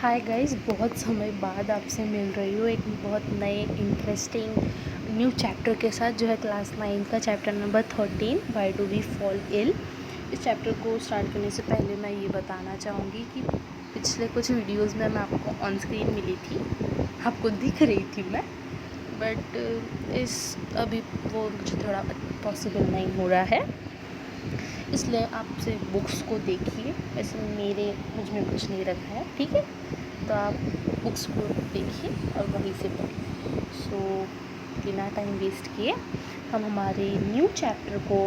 Hi guys, बहुत समय बाद आपसे मिल रही हूँ एक बहुत नए इंटरेस्टिंग न्यू चैप्टर के साथ, जो है क्लास 9 का chapter number 13, why do we fall ill. इस चैप्टर को स्टार्ट करने से पहले मैं ये बताना चाहूँगी कि पिछले कुछ वीडियोस में मैं आपको ऑन स्क्रीन मिली थी, आपको दिख रही थी मैं, बट इस अभी वो मुझे थोड़ा पॉसिबल नहीं हो रहा है, इसलिए आपसे बुक्स को देखिए। वैसे मुझ में कुछ नहीं रखा है, ठीक है, तो आप बुक्स को देखिए और वहीं से पढ़िए। सो बिना टाइम वेस्ट किए हम हमारे न्यू चैप्टर को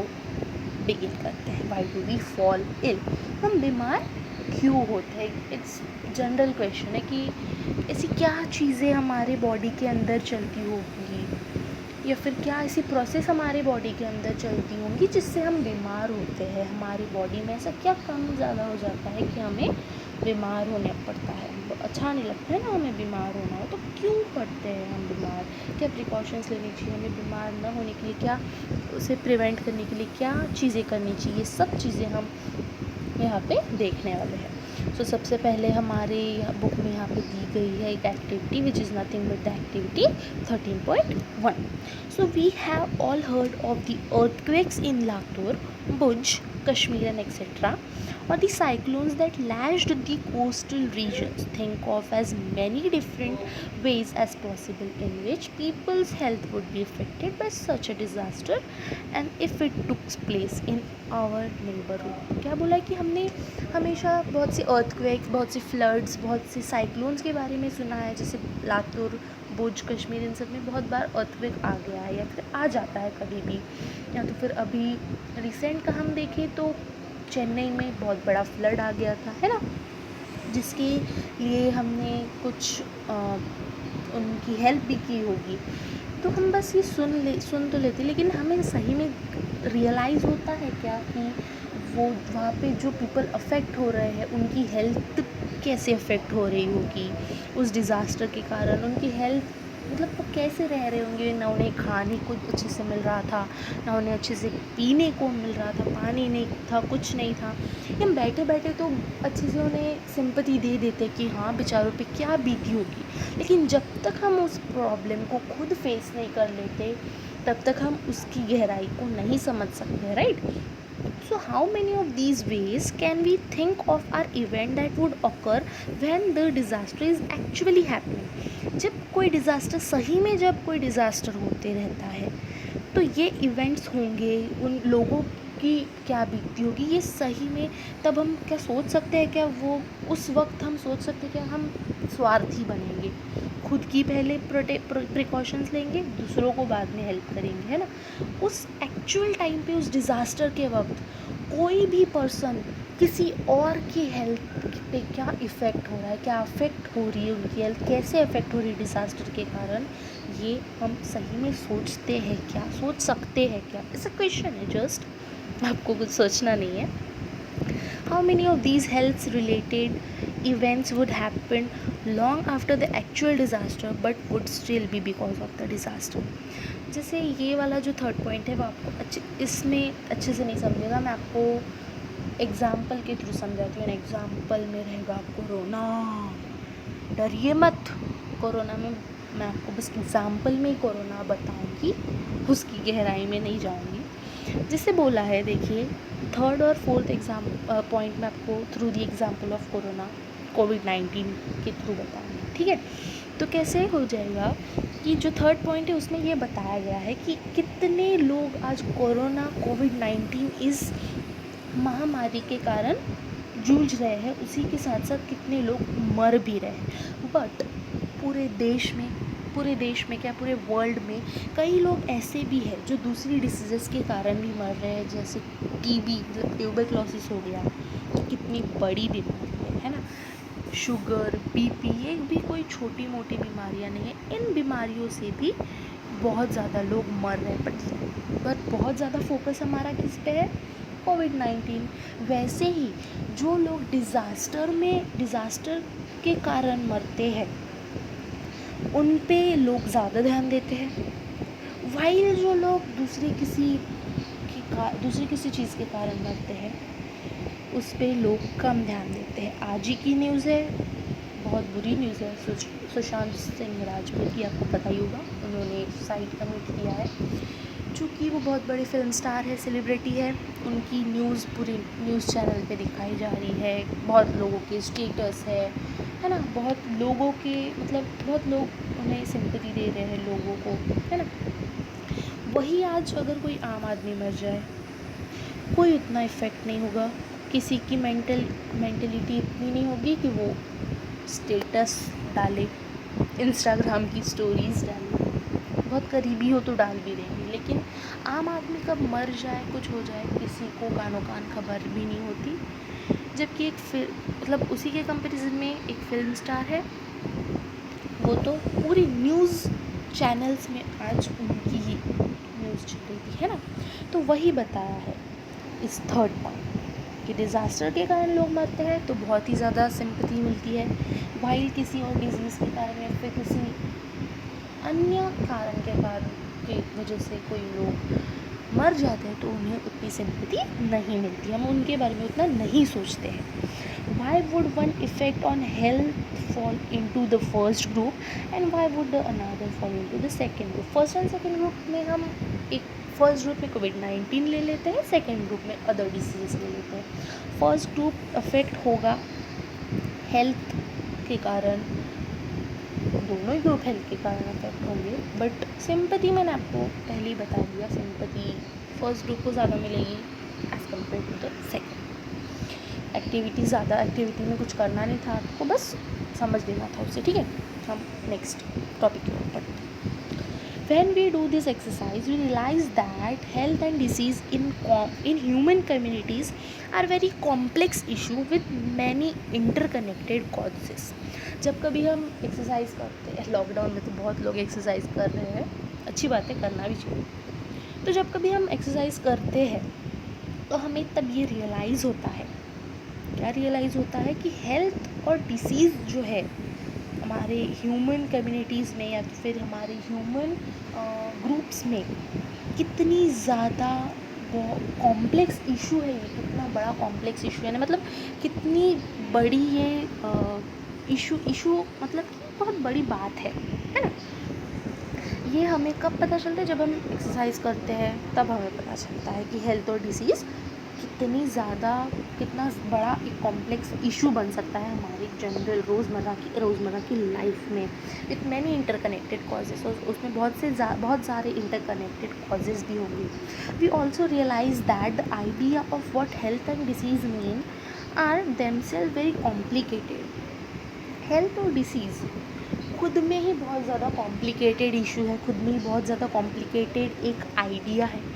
बिगिन करते हैं। Why do we fall ill, हम बीमार क्यों होते हैं। इट्स जनरल क्वेश्चन है कि ऐसी क्या चीज़ें हमारे बॉडी के अंदर चलती होंगी, या फिर क्या ऐसी प्रोसेस हमारे बॉडी के अंदर चलती होंगी जिससे हम बीमार होते हैं। हमारी बॉडी में ऐसा क्या कम ज़्यादा हो जाता है कि हमें बीमार होने पड़ता है। अच्छा नहीं लगता है ना हमें बीमार होना हो, तो क्यों पड़ते हैं हम बीमार, क्या प्रिकॉशंस लेनी चाहिए हमें बीमार ना होने के लिए, क्या उसे प्रिवेंट करने के लिए क्या चीज़ें करनी चाहिए, सब चीज़ें हम यहाँ पे देखने वाले हैं। सो सबसे पहले हमारे बुक में यहाँ पे दी गई है एक activity which is nothing but the activity 13.1. So we have all heard of the earthquakes in Latur, Bhuj, Kashmir and etc. or the cyclones that lashed the coastal regions. Think of as many different ways as possible in which people's health would be affected by such a disaster and if it took place in our neighborhood. क्या बोला है कि हमने हमेशा बहुत सी earthquakes, बहुत सी floods, बहुत सी cyclones के बारे में सुना है, जैसे लातूर, भुज, कश्मीर, इन सब में बहुत बार अर्थक्वेक आ गया है या फिर आ जाता है कभी भी। या तो फिर अभी रिसेंट का हम देखें तो चेन्नई में बहुत बड़ा फ्लड आ गया था, है ना, जिसके लिए हमने कुछ उनकी हेल्प भी की होगी। तो हम बस ये सुन तो लेते, लेकिन हमें सही में रियलाइज़ होता है क्या कि वो वहाँ पे जो पीपल अफेक्ट हो रहे हैं उनकी हेल्थ कैसे अफेक्ट हो रही होगी उस डिज़ास्टर के कारण। उनकी हेल्थ मतलब वो कैसे रह रहे होंगे, ना उन्हें खाने को अच्छे से मिल रहा था, ना उन्हें अच्छे से पीने को मिल रहा था, पानी नहीं था, कुछ नहीं था। हम बैठे बैठे तो अच्छे से उन्हें सिंपैथी दे देते कि हाँ बेचारों पे क्या बीती होगी, लेकिन जब तक हम उस प्रॉब्लम को खुद फेस नहीं कर लेते तब तक हम उसकी गहराई को नहीं समझ सकते, right. So how many of these ways can we think of our event that would occur when the disaster is actually happening? जब कोई डिज़ास्टर, सही में जब कोई डिज़ास्टर होते रहता है तो ये इवेंट्स होंगे, उन लोगों की क्या बीतती होगी ये सही में। तब हम क्या सोच सकते हैं, क्या वो उस वक्त हम सोच सकते हैं क्या हम स्वार्थी बनेंगे, खुद की पहले प्रिकॉशंस लेंगे, दूसरों को बाद में हेल्प करेंगे, है ना। उस एक्चुअल टाइम पे, उस डिज़ास्टर के वक्त कोई भी पर्सन किसी और की हेल्थ पे क्या इफ़ेक्ट हो रहा है, क्या अफेक्ट हो रही है, उनकी हेल्थ कैसे अफेक्ट हो रही है डिज़ास्टर के कारण, ये हम सही में सोचते हैं क्या, सोच सकते हैं क्या। इट्स अ क्वेश्चन है, जस्ट आपको कुछ सोचना नहीं है। How many of these health related events would happen long after the actual disaster but would still be because of the disaster? जैसे ये वाला जो थर्ड पॉइंट है वो आपको इसमें अच्छे से नहीं समझेगा, मैं आपको एग्ज़ाम्पल के थ्रू समझाती हूँ। एग्ज़ाम्पल में रहेगा कोरोना, डरिए मत। कोरोना में मैं आपको बस एग्ज़ाम्पल में ही कोरोना बताऊँगी, उसकी गहराई में नहीं जाऊँगी। जिससे बोला है, देखिए थर्ड और फोर्थ पॉइंट में आपको through the example of corona, कोविड-19 के थ्रू बताऊँगी, ठीक है। तो कैसे हो जाएगा कि जो थर्ड पॉइंट है उसमें ये बताया गया है कि कितने लोग आज कोरोना, कोविड-19 इस महामारी के कारण जूझ रहे हैं, उसी के साथ साथ कितने लोग मर भी रहे हैं। बट पूरे देश में क्या, पूरे वर्ल्ड में कई लोग ऐसे भी हैं जो दूसरी डिसीज़ेस के कारण भी मर रहे हैं, जैसे टीबी, मतलब ट्यूबरक्लोसिस हो गया, कितनी बड़ी बीमारी है ना। शुगर, बीपी, ये भी कोई छोटी मोटी बीमारियां नहीं है, इन बीमारियों से भी बहुत ज़्यादा लोग मर रहे हैं। पर बहुत ज़्यादा फोकस हमारा किस पे है, कोविड-19। वैसे ही जो लोग डिज़ास्टर के कारण मरते हैं उन पे लोग ज़्यादा ध्यान देते हैं, वाइल जो लोग दूसरी किसी चीज़ के कारण मरते हैं उस पे लोग कम ध्यान देते हैं। आज ही की न्यूज़ है, बहुत बुरी न्यूज़ है। सुशांत सिंह राजपूत की आपको पता ही होगा, उन्होंने सुसाइड कमिट किया है। चूँकि वो बहुत बड़े फिल्म स्टार है, सेलिब्रिटी है, उनकी न्यूज़ पूरी न्यूज़ चैनल पे दिखाई जा रही है। बहुत लोगों के स्टेटस है ना, बहुत लोगों के मतलब बहुत लोग उन्हें सिंपैथी दे रहे हैं लोगों को, है ना। वही आज अगर कोई आम आदमी मर जाए, कोई उतना इफ़ेक्ट नहीं होगा, किसी की मेंटलिटी इतनी नहीं होगी कि वो स्टेटस डाले, इंस्टाग्राम की स्टोरीज़ डाले, बहुत करीबी हो तो डाल भी देंगे। लेकिन आम आदमी कब मर जाए, कुछ हो जाए, किसी को कानो कान खबर भी नहीं होती। जबकि एक मतलब उसी के कंपैरिजन में एक फिल्म स्टार है, वो तो पूरी न्यूज़ चैनल्स में आज उनकी ही न्यूज़ चल रही थी, है ना। तो वही बताया है इस थर्ड पॉइंट कि डिज़ास्टर के कारण लोग मरते हैं तो बहुत ही ज़्यादा सिंपैथी मिलती है, वाइल किसी और डिजीज़ के कारण या फिर किसी अन्य कारण की वजह से कोई लोग मर जाते हैं तो उन्हें उतनी सिंपैथी नहीं मिलती, हम उनके बारे में उतना नहीं सोचते हैं। Why would one effect on health fall into the first group and why would the another fall into the second group? First and second group में हम एक फर्स्ट ग्रुप में कोविड-19 ले लेते हैं, सेकेंड ग्रुप में अदर डिसीज़ ले लेते हैं। फर्स्ट ग्रुप अफेक्ट होगा हेल्थ के कारण, दोनों ही ग्रुप हेल्थ के कारण अफेक्ट होंगे, बट सिंपैथी मैंने आपको पहले ही बता दिया, सिंपैथी फर्स्ट ग्रुप को ज़्यादा मिलेगी as compare to the second. Activity में कुछ करना नहीं था आपको, बस समझ लेना था उससे, ठीक है। हम नेक्स्ट टॉपिक की ओर बढ़ते हैं। When we do this exercise, we realize that health and disease in human communities are very complex issue with many interconnected causes. जब कभी हम एक्सरसाइज करते हैं, लॉकडाउन में तो बहुत लोग एक्सरसाइज कर रहे हैं, अच्छी बात है, करना भी चाहिए। तो जब कभी हम एक्सरसाइज करते हैं तो हमें तब ये रियलाइज़ होता है, क्या रियलाइज़ होता है कि हेल्थ और डिसीज़ जो है हमारे ह्यूमन कम्युनिटीज़ में या फिर हमारे ह्यूमन ग्रुप्स में कितनी ज़्यादा कॉम्प्लेक्स इशू है, ये कितना बड़ा कॉम्प्लेक्स इशू है ना, मतलब कितनी बड़ी ये इशू मतलब बहुत बड़ी बात है ना। ये हमें कब पता चलता है, जब हम एक्सरसाइज करते हैं तब हमें पता चलता है कि हेल्थ और डिसीज़ कितना बड़ा एक कॉम्प्लेक्स इशू बन सकता है हमारी जनरल रोज़मर्रा की लाइफ में, विथ मैनी इंटरकनेक्टेड कॉजेज़, और उसमें बहुत सारे इंटरकनेक्टेड कॉजेज़ भी होंगे। We also realise that the idea of what health and disease mean are themselves very complicated. Health और डिसीज़ खुद में ही बहुत ज़्यादा कॉम्प्लिकेटेड इशू है, खुद में ही बहुत ज़्यादा कॉम्प्लिकेटेड एक आइडिया है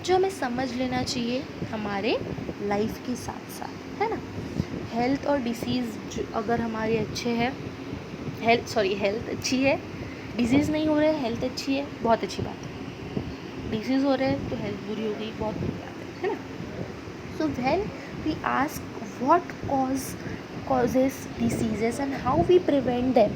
जो हमें समझ लेना चाहिए हमारे लाइफ के साथ साथ, है ना। हेल्थ और डिसीज़ अगर हमारे अच्छे हैं, हेल्थ अच्छी है, डिसीज़ नहीं हो रहा है, हेल्थ अच्छी है, बहुत अच्छी बात है। डिसीज़ हो रहा है तो हेल्थ बुरी हो गई, बहुत बुरी बात है ना। So when we ask what causes diseases and how we prevent them,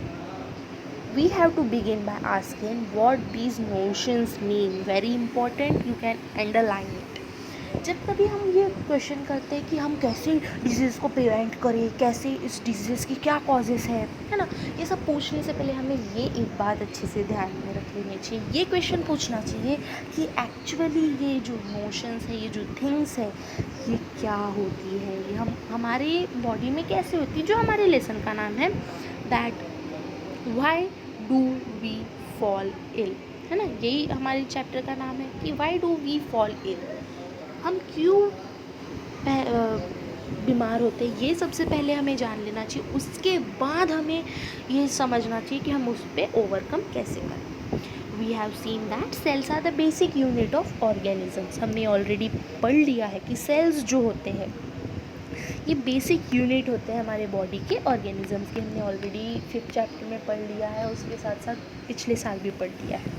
we have to begin by asking what these notions mean. Very important, you can underline it. जब कभी हम ये क्वेश्चन करते हैं कि हम कैसे डिजीज़ को प्रिवेंट करें, कैसे इस डिजीज़ की क्या कॉजेज़ है ना, ये सब पूछने से पहले हमें ये एक बात अच्छे से ध्यान में रख लेनी चाहिए, ये क्वेश्चन पूछना चाहिए कि एक्चुअली ये जो इमोशंस है, ये जो थिंग्स है, ये क्या होती है, ये हमारे बॉडी में कैसे होती है, जो हमारे लेसन का नाम है that why do we fall ill, है ना। यही हमारे चैप्टर का नाम है कि why do we fall ill, हम क्यों बीमार होते हैं, ये सबसे पहले हमें जान लेना चाहिए। उसके बाद हमें ये समझना चाहिए कि हम उस पर ओवरकम कैसे करें। We have seen that cells are the basic unit of organisms. हमने ऑलरेडी पढ़ लिया है कि सेल्स जो होते हैं ये बेसिक यूनिट होते हैं हमारे बॉडी के ऑर्गेनिजम्स के, हमने ऑलरेडी 5th चैप्टर में पढ़ लिया है, उसके साथ साथ पिछले साल भी पढ़ लिया है।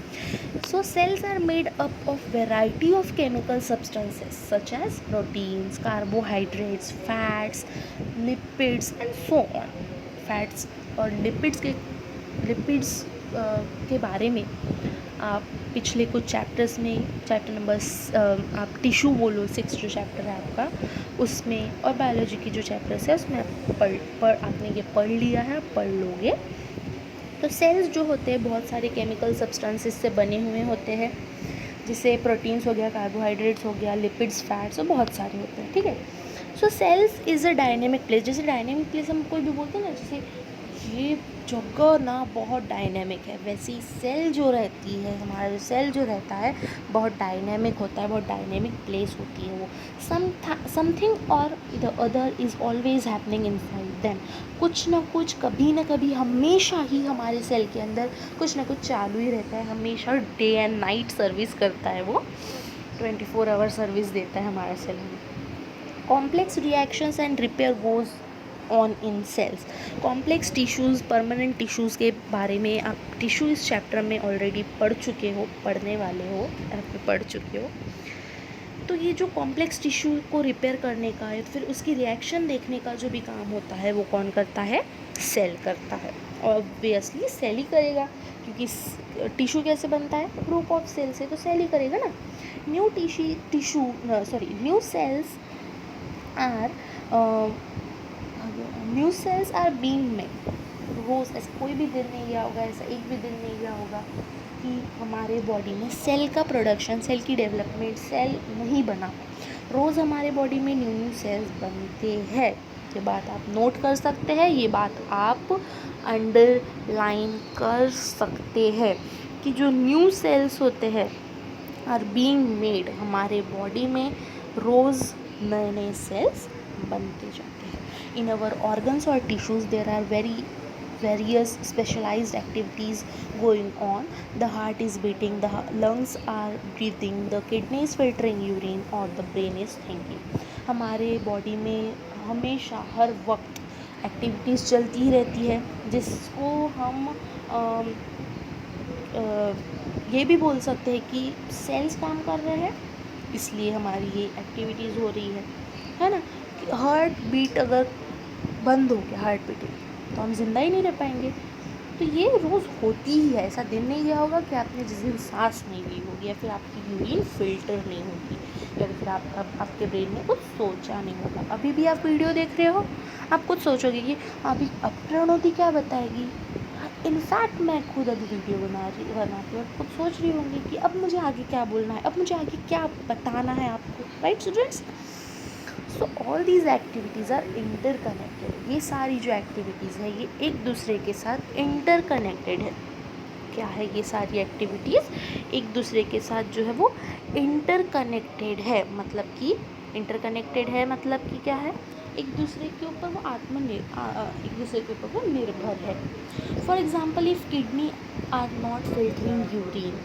So cells are made up of variety of chemical substances such as proteins, carbohydrates, fats, lipids and so on. Fats और लिपिड्स के बारे में आप पिछले कुछ चैप्टर्स में, चैप्टर नंबर आप टिश्यू बोलो 6 जो चैप्टर है आपका उसमें, और बायोलॉजी की जो चैप्टर्स है उसमें आपने ये पढ़ लिया है, पढ़ लोगे। तो सेल्स जो होते हैं बहुत सारे केमिकल सब्सटेंसेस से बने हुए होते हैं, जैसे प्रोटीन्स हो गया, कार्बोहाइड्रेट्स हो गया, लिपिड्स, फैट्स, और बहुत सारे होते हैं, ठीक है। So cells is a dynamic place. जैसे डायनेमिक प्लेस हम कोई भी बोलते हैं ना, जैसे ये जगह ना बहुत डायनेमिक है, वैसे ही सेल जो रहती है, हमारा जो सेल जो रहता है बहुत डायनेमिक होता है, बहुत डायनेमिक प्लेस होती है वो। समथिंग और the other is always happening inside them. कुछ ना कुछ, कभी ना कभी, हमेशा ही हमारे सेल के अंदर कुछ ना कुछ चालू ही रहता है, हमेशा डे एंड नाइट सर्विस करता है वो, 24 आवर सर्विस देता है हमारा सेल में। Complex reactions and repair goes on in cells. Complex tissues, permanent tissues के बारे में आप टिश्यू इस चैप्टर में ऑलरेडी पढ़ चुके हो, पढ़ने वाले हो, आप पढ़ चुके हो। तो ये जो कॉम्प्लेक्स टिश्यू को रिपेयर करने का है, फिर उसकी रिएक्शन देखने का जो भी काम होता है वो कौन करता है? सेल करता है। ऑब्वियसली सेल ही करेगा, क्योंकि टिश्यू कैसे बनता है? ग्रुप ऑफ सेल से, तो सेल ही करेगा ना। New cells are being made. रोज़ ऐसा कोई भी दिन नहीं गया होगा, ऐसा एक भी दिन नहीं गया होगा कि हमारे बॉडी में सेल का प्रोडक्शन, सेल की डेवलपमेंट, सेल नहीं बना। रोज़ हमारे बॉडी में न्यू न्यू सेल्स बनते हैं। ये बात आप नोट कर सकते हैं, ये बात आप अंडरलाइन कर सकते हैं कि जो न्यू सेल्स होते हैं आर बीइंग मेड, हमारे बॉडी में रोज़ नए नए सेल्स बनते जाते हैं। इन अवर ऑर्गन्स और tissues there are various specialized activities going on. The heart is beating, the lungs are breathing, the kidney is filtering urine, or the brain is thinking. हमारे body में हमेशा हर वक्त activities चलती ही रहती है, जिसको हम ये भी बोल सकते हैं कि सेल्स काम कर रहे हैं, इसलिए हमारी ये एक्टिविटीज़ हो रही है ना। हार्ट बीट अगर बंद हो गया, हार्ट बीटिंग, तो हम जिंदा ही नहीं रह पाएंगे। तो ये रोज़ होती ही है, ऐसा दिन नहीं गया होगा कि आपने जिस दिन सांस नहीं ली होगी, या फिर आपकी यूरिन फिल्टर नहीं होगी, या फिर आपके ब्रेन में कुछ सोचा नहीं होगा। अभी भी आप वीडियो देख रहे हो, आप कुछ सोचोगे कि अभी अब प्रणोति क्या बताएगी। इनफैक्ट मैं खुद अभी वीडियो बनाती हूँ, खुद सोच रही होंगी कि अब मुझे आगे क्या बोलना है, अब मुझे आगे क्या बताना है आपको, right students. So all these activities are interconnected. ये सारी जो एक्टिविटीज़ है ये एक दूसरे के साथ इंटरकनेक्टेड है। क्या है? ये सारी एक्टिविटीज़ एक दूसरे के साथ जो है वो इंटरकनेक्टेड है। मतलब कि इंटरकनेक्टेड है मतलब कि क्या है? एक दूसरे के ऊपर वो एक दूसरे के ऊपर वो निर्भर है। For example, if kidney are not filtering urine,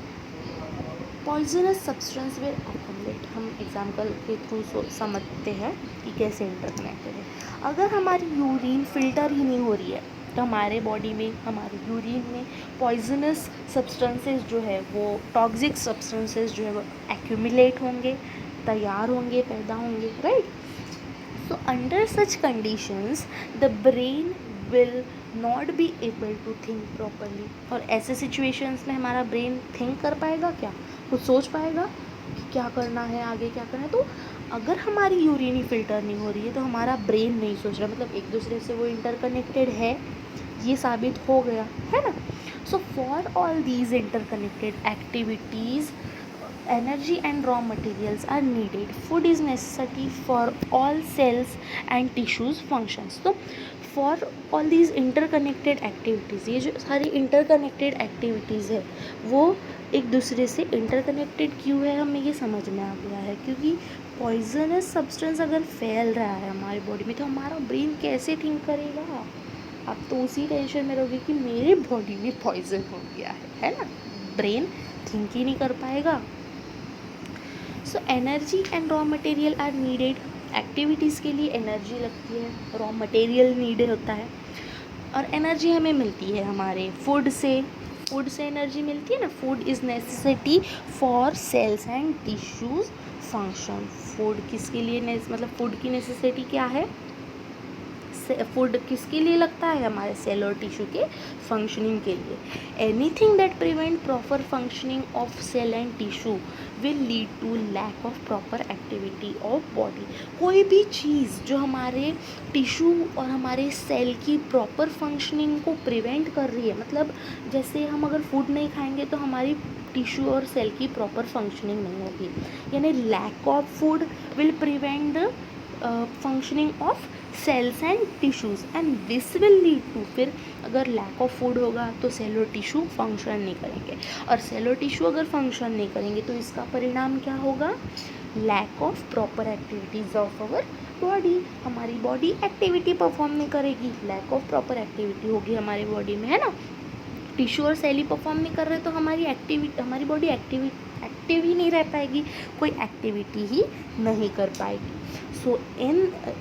poisonous substance will accumulate. हम एग्जाम्पल के थ्रू समझते हैं कि कैसे इंटरकनेक्टेड है। अगर हमारी यूरिन फिल्टर ही नहीं हो रही है, तो हमारे बॉडी में, हमारे यूरिन में पॉइजनस सब्सटेंसेस जो है वो, टॉक्सिक सब्सटेंसेस जो है वो एक्युमुलेट होंगे, तैयार होंगे, पैदा होंगे, right. So under such conditions the brain will not be able to think properly. और ऐसे सिचुएशंस में हमारा ब्रेन थिंक कर पाएगा क्या? कुछ सोच पाएगा कि क्या करना है, आगे क्या करना है? तो अगर हमारी यूरिन ही फिल्टर नहीं हो रही है तो हमारा ब्रेन नहीं सोच रहा, मतलब एक दूसरे से वो इंटरकनेक्टेड है, ये साबित हो गया है ना। So for all these interconnected activities energy and raw materials are needed. Food is necessity for all cells and tissues functions. तो for all these interconnected activities, ये जो सारी interconnected activities है वो एक दूसरे से interconnected क्यों है, हमें ये समझ में आ गया है। क्योंकि पॉइजनस सब्सटेंस अगर फैल रहा है हमारी बॉडी में तो हमारा ब्रेन कैसे थिंक करेगा? आप तो उसी टेंशन में रहोगे कि मेरे बॉडी में पॉइजन हो गया है ना। ब्रेन थिंक ही नहीं कर पाएगा। So energy and raw material are needed. Activities के लिए एनर्जी लगती है, रॉ मटेरियल नीडेड होता है, और एनर्जी हमें मिलती है हमारे फूड से। फूड से एनर्जी मिलती है ना। Food is necessity for cells and tissues function. Food किसके लिए मतलब फूड की नेसेसिटी क्या है? फूड किसके लिए लगता है, हमारे सेल और टिश्यू के फंक्शनिंग के लिए। Anything that prevent proper functioning of cell and tissue will lead to lack of proper activity of body. कोई भी चीज़ जो हमारे टिश्यू और हमारे सेल की प्रॉपर फंक्शनिंग को प्रिवेंट कर रही है, मतलब जैसे हम अगर फूड नहीं खाएंगे तो हमारी टिश्यू और सेल की प्रॉपर फंक्शनिंग नहीं होगी, यानी lack of food will prevent the functioning of cells and tissues and this will lead to, फिर अगर लैक ऑफ फूड होगा तो सेल और टिश्यू फंक्शन नहीं करेंगे, और सेल और टिश्यू अगर फंक्शन नहीं करेंगे तो इसका परिणाम क्या होगा, lack of proper activities of our body. हमारी बॉडी एक्टिविटी परफॉर्म नहीं करेगी, लैक ऑफ प्रॉपर एक्टिविटी होगी हमारी बॉडी में, है ना। टिश्यू और सेल ही परफॉर्म नहीं कर रहे तो हमारी बॉडी एक्टिव ही नहीं रह पाएगी, कोई एक्टिविटी ही नहीं कर पाएगी। So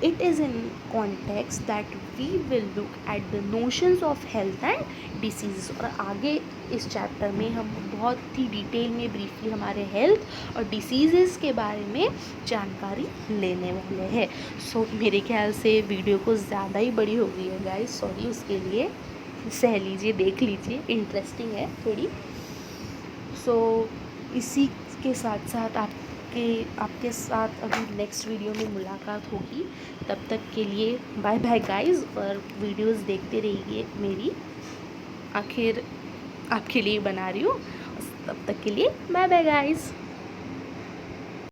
it is in context that we will look at the notions of health and disease. और आगे इस चैप्टर में हम बहुत ही डिटेल में ब्रीफली हमारे हेल्थ और डिसीज़ के बारे में जानकारी लेने वाले हैं। सो मेरे ख्याल से वीडियो को ज़्यादा ही बड़ी हो गई है गाइस, सॉरी उसके लिए, सह लीजिए, देख लीजिए, इंटरेस्टिंग है थोड़ी। सो इसी के साथ साथ आपके साथ अभी नेक्स्ट वीडियो में मुलाकात होगी। तब तक के लिए बाय बाय गाइस, और वीडियोस देखते रहिए मेरी, आखिर आपके लिए बना रही हूँ। तब तक के लिए बाय बाय गाइस।